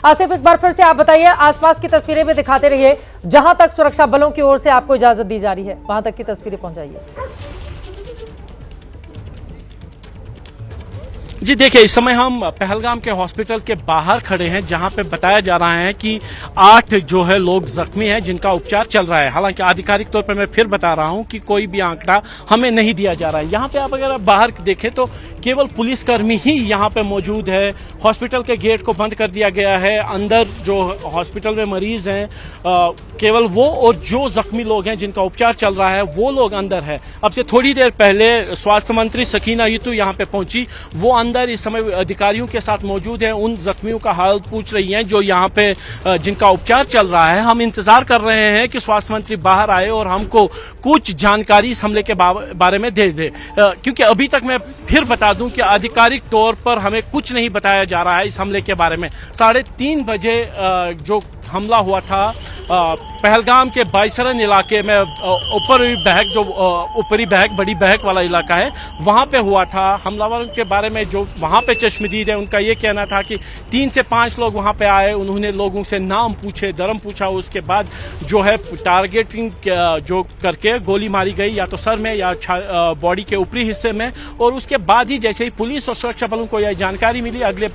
आसिफ, एक बार फिर से आप बताइए, आसपास की तस्वीरें भी दिखाते रहिए, जहां तक सुरक्षा बलों की ओर से आपको इजाजत दी जा रही है वहां तक की तस्वीरें पहुंचाइए। जी देखिए, इस समय हम पहलगाम के हॉस्पिटल के बाहर खड़े हैं, जहां पे बताया जा रहा है कि 8 जो है लोग जख्मी हैं जिनका उपचार चल रहा है। हालांकि आधिकारिक तौर पर मैं फिर बता रहा हूं कि कोई भी आंकड़ा हमें नहीं दिया जा रहा है। यहां पे आप अगर बाहर देखें तो केवल पुलिसकर्मी ही यहां पे मौजूद है। हॉस्पिटल के गेट को बंद कर दिया गया है। अंदर जो हॉस्पिटल में मरीज हैं केवल वो और जो जख्मी लोग हैं जिनका उपचार चल रहा है वो लोग अंदर है। अब से थोड़ी देर पहले स्वास्थ्य मंत्री सकीना यितू यहां पे पहुंची। वो अंदर इस समय अधिकारियों के साथ मौजूद है, उन जख्मियों का हाल पूछ रही हैं जो यहाँ पे जिनका उपचार चल रहा है। हम इंतजार कर रहे हैं कि स्वास्थ्य मंत्री बाहर आए और हमको कुछ जानकारी इस हमले के बारे में दे दे, क्योंकि अभी तक मैं फिर बता दूं कि आधिकारिक तौर पर हमें कुछ नहीं बताया जा रहा है इस हमले के बारे में। 3:30 बजे जो हमला हुआ था पहलगाम के बाइसरन इलाके में, ऊपरी बहक बड़ी बहक वाला इलाका है, वहां पे हुआ था। हमलावरों के बारे में जो वहां पे चश्मदीद है उनका ये कहना था कि 3 से 5 लोग वहां पे आए, उन्होंने लोगों से नाम पूछे, धर्म पूछा, उसके बाद जो है टारगेटिंग जो करके गोली मारी गई, या तो सर में या बॉडी के ऊपरी हिस्से में। और उसके बाद ही जैसे ही पुलिस और सुरक्षा बलों को यह जानकारी मिली, अगले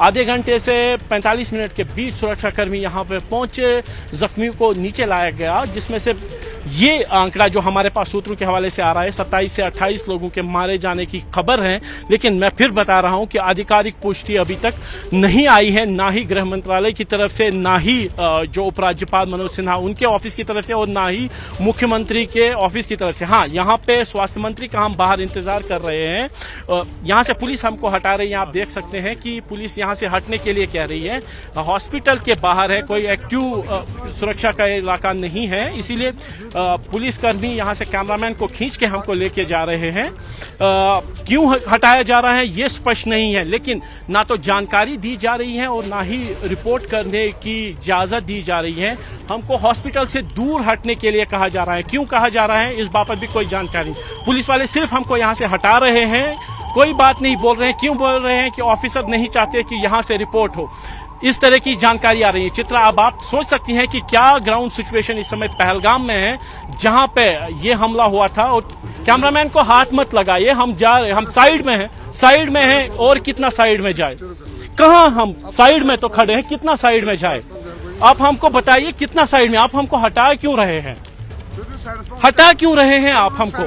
आधे घंटे से 45 मिनट के बीच सुरक्षाकर्मी यहां पे पहुंचे, जख्मियों को नीचे लाया गया, जिसमें से ये आंकड़ा जो हमारे पास सूत्रों के हवाले से आ रहा है 27 से 28 लोगों के मारे जाने की खबर है। लेकिन मैं फिर बता रहा हूं कि आधिकारिक पुष्टि अभी तक नहीं आई है, ना ही गृह मंत्रालय की तरफ से, ना ही जो उपराज्यपाल मनोज सिन्हा उनके ऑफिस की तरफ से, और ना ही मुख्यमंत्री के ऑफिस की तरफ से। हाँ, यहाँ पे स्वास्थ्य मंत्री का हम बाहर इंतजार कर रहे हैं। यहाँ से पुलिस हमको हटा रही है, आप देख सकते हैं कि पुलिस यहाँ से हटने के लिए कह रही है। हॉस्पिटल के बाहर है, कोई एक्टिव सुरक्षा का इलाका नहीं है, इसीलिए पुलिसकर्मी यहाँ से कैमरामैन को खींच के हमको लेके जा रहे हैं। क्यों हटाया जा रहा है ये स्पष्ट नहीं है, लेकिन ना तो जानकारी दी जा रही है और ना ही रिपोर्ट करने की इजाजत दी जा रही है। हमको हॉस्पिटल से दूर हटने के लिए कहा जा रहा है। क्यों कहा जा रहा है इस बाबत भी कोई जानकारी। पुलिस वाले सिर्फ हमको यहाँ से हटा रहे हैं, कोई बात नहीं बोल रहे हैं। क्यों बोल रहे हैं कि ऑफिसर नहीं चाहते कि यहाँ से रिपोर्ट हो, इस तरह की जानकारी आ रही है। चित्रा, अब आप सोच सकती हैं कि क्या ग्राउंड सिचुएशन इस समय पहलगाम में है, जहां पे ये हमला हुआ था। और कैमरामैन को हाथ मत लगाइए, हम साइड में हैं और कितना साइड में जाए, कहां हम साइड में तो खड़े हैं, कितना साइड में जाए आप हमको बताइए, कितना साइड में। आप हमको हटा क्यों रहे हैं आप हमको?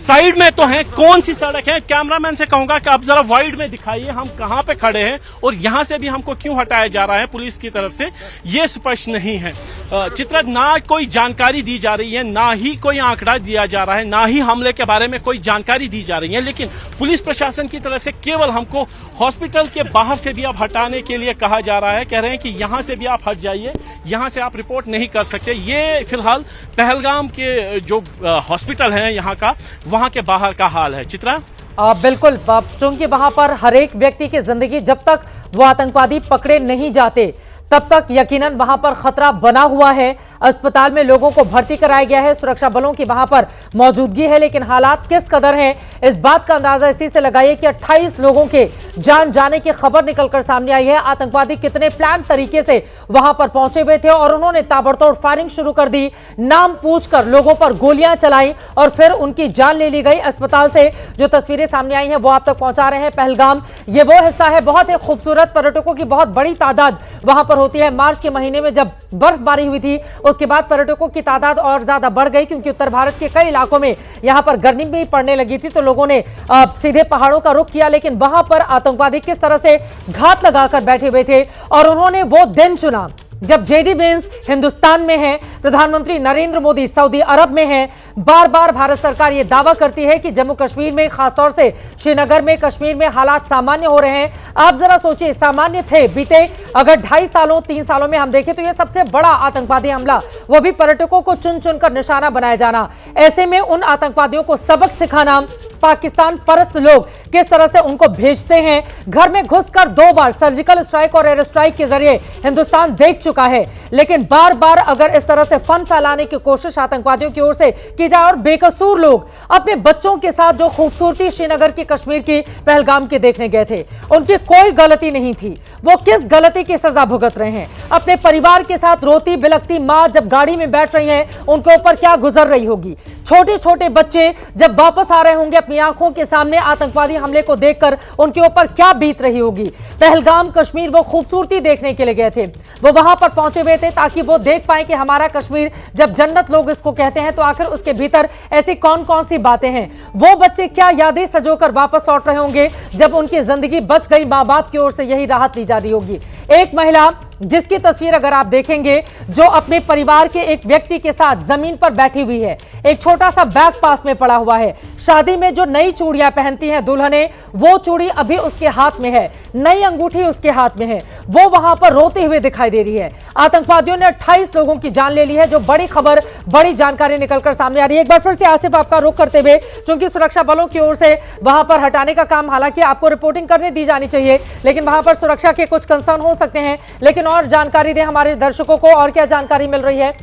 साइड में तो हैं, कौन सी सड़क है? कैमरामैन से कहूंगा कि आप जरा वाइड में दिखाइए हम कहां पे खड़े हैं, और यहां से भी हमको क्यों हटाया जा रहा है पुलिस की तरफ से, ये स्पष्ट नहीं है। चित्रा, ना कोई जानकारी दी जा रही है, ना ही कोई आंकड़ा दिया जा रहा है, ना ही हमले के बारे में कोई जानकारी दी जा रही है। लेकिन पुलिस प्रशासन की तरफ से केवल हमको हॉस्पिटल के बाहर से भी आप हटाने के लिए कहा जा रहा है। कह रहे हैं कि यहां से भी आप हट जाइए, यहां से आप रिपोर्ट नहीं कर सकते। ये फिलहाल पहलगाम के जो हॉस्पिटल है यहाँ का, वहां के बाहर का हाल है। चित्रा, बिल्कुल, चूंकि वहां पर हर एक व्यक्ति की जिंदगी, जब तक वो आतंकवादी पकड़े नहीं जाते तब तक यकीनन वहां पर खतरा बना हुआ है। अस्पताल में लोगों को भर्ती कराया गया है, सुरक्षा बलों की वहां पर मौजूदगी है, लेकिन हालात किस कदर हैं इस बात का अंदाजा इसी से लगाइए कि 28 लोगों के जान जाने की खबर निकलकर सामने आई है। आतंकवादी कितने प्लान तरीके से वहां पर पहुंचे हुए थे और उन्होंने ताबड़तोड़ फायरिंग शुरू कर दी, नाम पूछकर लोगों पर गोलियां चलाई और फिर उनकी जान ले ली गई। अस्पताल से जो तस्वीरें सामने आई हैं वो आप तक पहुंचा रहे हैं। पहलगाम ये वो हिस्सा है, बहुत ही खूबसूरत, पर्यटकों की बहुत बड़ी तादाद वहां पर होती है। मार्च के महीने में जब बर्फबारी हुई थी उसके बाद पर्यटकों की तादाद और ज्यादा बढ़ गई, क्योंकि उत्तर भारत के कई इलाकों में यहां पर गर्मी भी पड़ने लगी थी, तो लोगों ने सीधे पहाड़ों का रुख किया। लेकिन वहां पर आतंकवादी किस तरह से घात लगाकर बैठे हुए थे, और उन्होंने वो दिन चुना जब जेडी वेंस हिंदुस्तान में है, प्रधानमंत्री नरेंद्र मोदी सऊदी अरब में है। बार बार भारत सरकार ये दावा करती है कि जम्मू कश्मीर में, खासतौर से श्रीनगर में, कश्मीर में हालात सामान्य हो रहे हैं। आप जरा सोचिए, सामान्य थे बीते अगर 3 सालों में हम देखें तो यह सबसे बड़ा आतंकवादी हमला, वो भी पर्यटकों को चुन चुनकर निशाना बनाया जाना। ऐसे में उन आतंकवादियों को सबक सिखाना, पाकिस्तान परस्त लोग किस तरह से उनको भेजते हैं। घर में घुसकर 2 बार सर्जिकल स्ट्राइक और एयर स्ट्राइक के जरिए हिंदुस्तान देख चुका है, लेकिन बार बार अगर इस तरह से फन फैलाने की कोशिश आतंकवादियों की ओर से की की जाए और बेकसूर लोग अपने बच्चों के साथ जो खूबसूरती श्रीनगर की, कश्मीर की, पहलगाम की देखने गए थे, उनकी कोई गलती नहीं थी। वो किस गलती की सजा भुगत रहे हैं? अपने परिवार के साथ रोती बिलखती मां जब गाड़ी में बैठ रही हैं, उनके ऊपर क्या गुजर रही होगी? छोटे छोटे बच्चे जब वापस आ रहे होंगे अपनी आंखों के सामने आतंकवादी हमले को देखकर, उनके ऊपर क्या बीत रही होगी? पहलगाम कश्मीर वो खूबसूरती देखने के लिए गए थे, वो वहां पर पहुंचे हुए थे ताकि वो देख पाए कि हमारा कश्मीर जब जन्नत लोग इसको कहते हैं तो आखिर उसके भीतर ऐसी कौन कौन सी बातें हैं। वो बच्चे क्या यादें सजोकर वापस लौट रहे होंगे जब उनकी जिंदगी बच गई, मां बाप की ओर से यही राहत ली जा रही होगी। एक महिला जिसकी तस्वीर अगर आप देखेंगे, जो अपने परिवार के एक व्यक्ति के साथ जमीन पर बैठी हुई है, एक छोटा सा बैग पास में पड़ा हुआ है। शादी में जो नई चूड़ियां पहनती हैं दुल्हने, वो चूड़ी अभी उसके हाथ में है, नई अंगूठी उसके हाथ में है, वो वहां पर रोते हुए दिखाई दे रही है। आतंकवादियों ने 28 लोगों की जान ले ली है, जो बड़ी खबर, बड़ी जानकारी निकलकर सामने आ रही है। एक बार फिर से आसिफ आपका रुख करते हुए, क्योंकि सुरक्षा बलों की ओर से वहां पर हटाने का काम हालांकि आपको रिपोर्टिंग करने दी जानी चाहिए, लेकिन वहां पर सुरक्षा के कुछ कंसर्न हो सकते हैं, लेकिन और जानकारी दें हमारे दर्शकों को, और क्या जानकारी मिल रही है?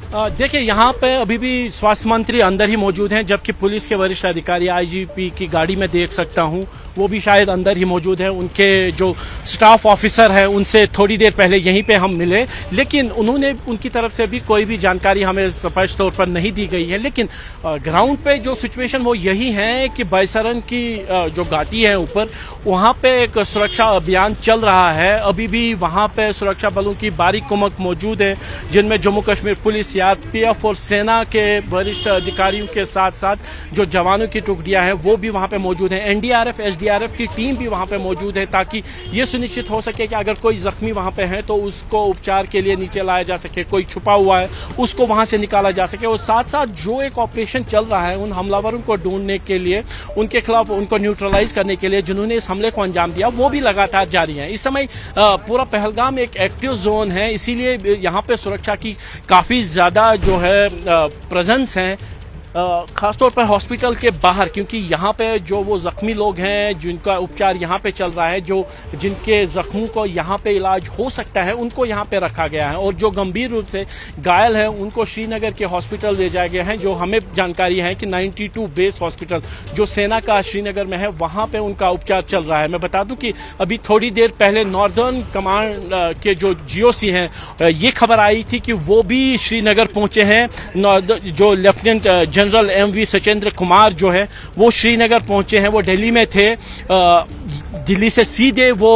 देखिए, यहाँ पे अभी भी स्वास्थ्य मंत्री अंदर ही मौजूद हैं, जबकि पुलिस के वरिष्ठ अधिकारी आईजीपी की गाड़ी में देख सकता हूँ, वो भी शायद अंदर ही मौजूद है। उनके जो स्टाफ ऑफिसर है उनसे थोड़ी देर पहले यहीं पे हम मिले, लेकिन उन्होंने उनकी तरफ से भी कोई भी जानकारी हमें स्पष्ट तौर पर नहीं दी गई है। लेकिन ग्राउंड पे जो सिचुएशन वो यही है कि बैसरन की जो घाटी है ऊपर, वहाँ पे एक सुरक्षा अभियान चल रहा है। अभी भी वहाँ पे सुरक्षा बलों की बारीक कुमक मौजूद है, जिनमें जम्मू कश्मीर पुलिस, सीआरपीएफ और सेना के वरिष्ठ अधिकारियों के साथ साथ जो जवानों की टुकड़ियां हैं वो भी वहां पे मौजूद हैं। एनडीआरएफ, एसडीआरएफ की टीम भी वहां पे मौजूद है, ताकि ये सुनिश्चित हो सके कि अगर कोई जख्मी वहां पे है तो उसको उपचार के लिए नीचे लाया जा सके, कोई छुपा हुआ है उसको वहां से निकाला जा सके। और साथ साथ जो एक ऑपरेशन चल रहा है उन हमलावरों को ढूंढने के लिए, उनके खिलाफ उनको न्यूट्रलाइज करने के लिए जिन्होंने इस हमले को अंजाम दिया, वो भी लगातार जारी है। इस समय पूरा पहलगाम एक एक्टिव जोन है, इसीलिए यहाँ पे सुरक्षा की काफी ज्यादा जो है प्रेजेंस है, खासतौर पर हॉस्पिटल के बाहर, क्योंकि यहाँ पे जो वो जख्मी लोग हैं जिनका उपचार यहाँ पे चल रहा है, जो जिनके जख्मों को यहाँ पे इलाज हो सकता है, उनको यहाँ पे रखा गया है। और जो गंभीर रूप से घायल हैं उनको श्रीनगर के हॉस्पिटल ले जाया गया है। जो हमें जानकारी है कि 92 बेस हॉस्पिटल जो सेना का श्रीनगर में है, वहाँ पे उनका उपचार चल रहा है। मैं बता दूं कि अभी थोड़ी देर पहले नॉर्दर्न कमांड के जो जीओसी हैं, ये खबर आई थी कि वो भी श्रीनगर पहुंचे हैं। जो lieutenant general MV Sachendra Kumar जो है वो श्रीनगर पहुंचे हैं, वो दिल्ली में थे, दिल्ली से सीधे वो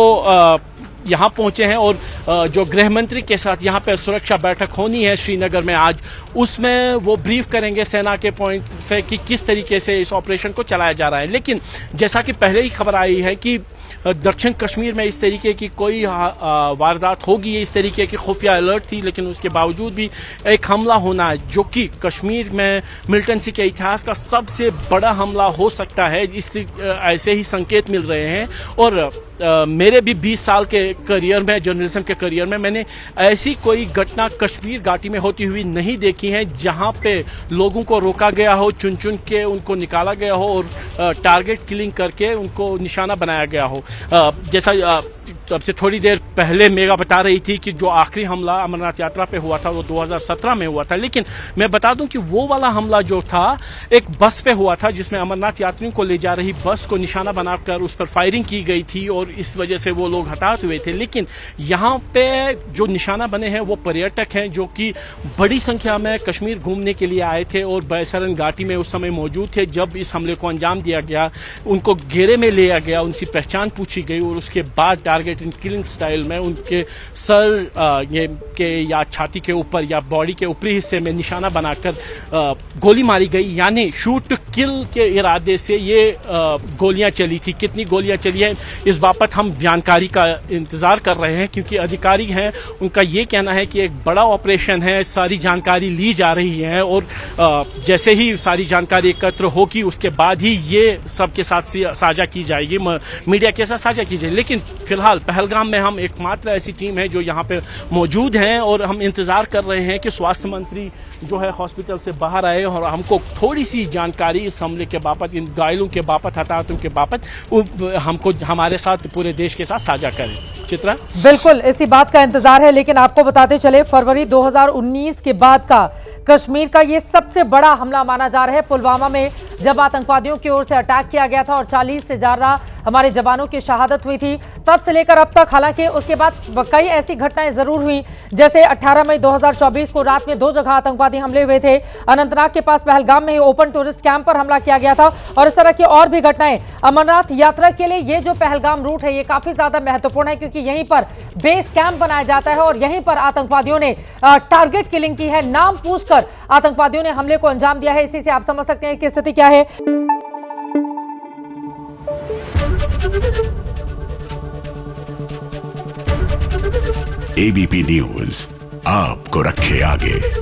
यहाँ पहुंचे हैं। और जो गृह मंत्री के साथ यहाँ पे सुरक्षा बैठक होनी है श्रीनगर में आज, उसमें वो ब्रीफ करेंगे सेना के पॉइंट से कि किस तरीके से इस ऑपरेशन को चलाया जा रहा है। लेकिन जैसा कि पहले ही खबर आई है कि दक्षिण कश्मीर में इस तरीके की कोई वारदात होगी, इस तरीके की खुफिया अलर्ट थी, लेकिन उसके बावजूद भी एक हमला होना जो कि कश्मीर में मिलिटेंसी के इतिहास का सबसे बड़ा हमला हो सकता है, ऐसे ही संकेत मिल रहे हैं। और मेरे भी 20 साल के करियर में, जर्नलिज्म के करियर में, मैंने ऐसी कोई घटना कश्मीर घाटी में होती हुई नहीं देखी है जहां पे लोगों को रोका गया हो, चुन चुन के उनको निकाला गया हो और टारगेट किलिंग करके उनको निशाना बनाया गया हो। जैसा अब से थोड़ी देर पहले मेगा बता रही थी कि जो आखिरी हमला अमरनाथ यात्रा पे हुआ था वो 2017 में हुआ था, लेकिन मैं बता दूं कि वो वाला हमला जो था एक बस पे हुआ था, जिसमें अमरनाथ यात्रियों को ले जा रही बस को निशाना बनाकर उस पर फायरिंग की गई थी और इस वजह से वो लोग हताहत हुए थे। लेकिन यहाँ पे जो निशाना बने हैं वो पर्यटक हैं जो कि बड़ी संख्या में कश्मीर घूमने के लिए आए थे और बैसरन घाटी में उस समय मौजूद थे जब इस हमले को अंजाम दिया गया। उनको घेरे में लिया गया, उनकी पहचान पूछी गई और उसके बाद टारगेट किलिंग स्टाइल में उनके सर के या छाती के ऊपर या बॉडी के ऊपरी हिस्से में निशाना बनाकर गोली मारी गई। यानी शूट टू किल के इरादे से ये गोलियां चली थी। कितनी गोलियां चली है इस बाबत हम जानकारी का इंतजार कर रहे हैं, क्योंकि अधिकारी हैं उनका ये कहना है कि एक बड़ा ऑपरेशन है, सारी जानकारी ली जा रही है और जैसे ही सारी जानकारी एकत्र होगी उसके बाद ही ये सबके साथ साझा की जाएगी, मीडिया के साथ साझा की जाएगी। लेकिन फिलहाल पहलगाम में हम एकमात्र ऐसी टीम है जो यहाँ पे मौजूद हैं और हम इंतज़ार कर रहे हैं कि स्वास्थ्य मंत्री जो है हॉस्पिटल से बाहर आए और हमको थोड़ी सी जानकारी इस हमले के बाबत, इन घायलों के बाबत, हताहतों के बाबत हमको हमारे साथ पूरे देश के साथ साझा करें। चित्रा, बिल्कुल इसी बात का इंतजार है, लेकिन आपको बताते चले फरवरी 2019 के बाद का कश्मीर का ये सबसे बड़ा हमला माना जा रहा है। पुलवामा में जब आतंकवादियों की ओर से अटैक किया गया था और 40 से ज्यादा हमारे जवानों की शहादत हुई थी, तब से लेकर अब तक, हालांकि उसके बाद कई ऐसी घटनाएं जरूर हुई, जैसे 18 मई 2024 को रात में 2 जगह आतंकवादी हमले हुए थे। अनंतनाग के पास पहलगाम में ही ओपन टूरिस्ट कैंप पर हमला किया गया था और इस तरह की और भी घटनाएं। अमरनाथ यात्रा के लिए ये जो पहलगाम रूट है ये काफी ज्यादा महत्वपूर्ण है, क्योंकि यहीं पर बेस कैंप बनाया जाता है और यहीं पर आतंकवादियों ने टारगेट किलिंग की है। नाम पूछकर आतंकवादियों ने हमले को अंजाम दिया है। इसी से आप समझ सकते हैं कि स्थिति क्या है। एबीपी न्यूज आपको रखे आगे।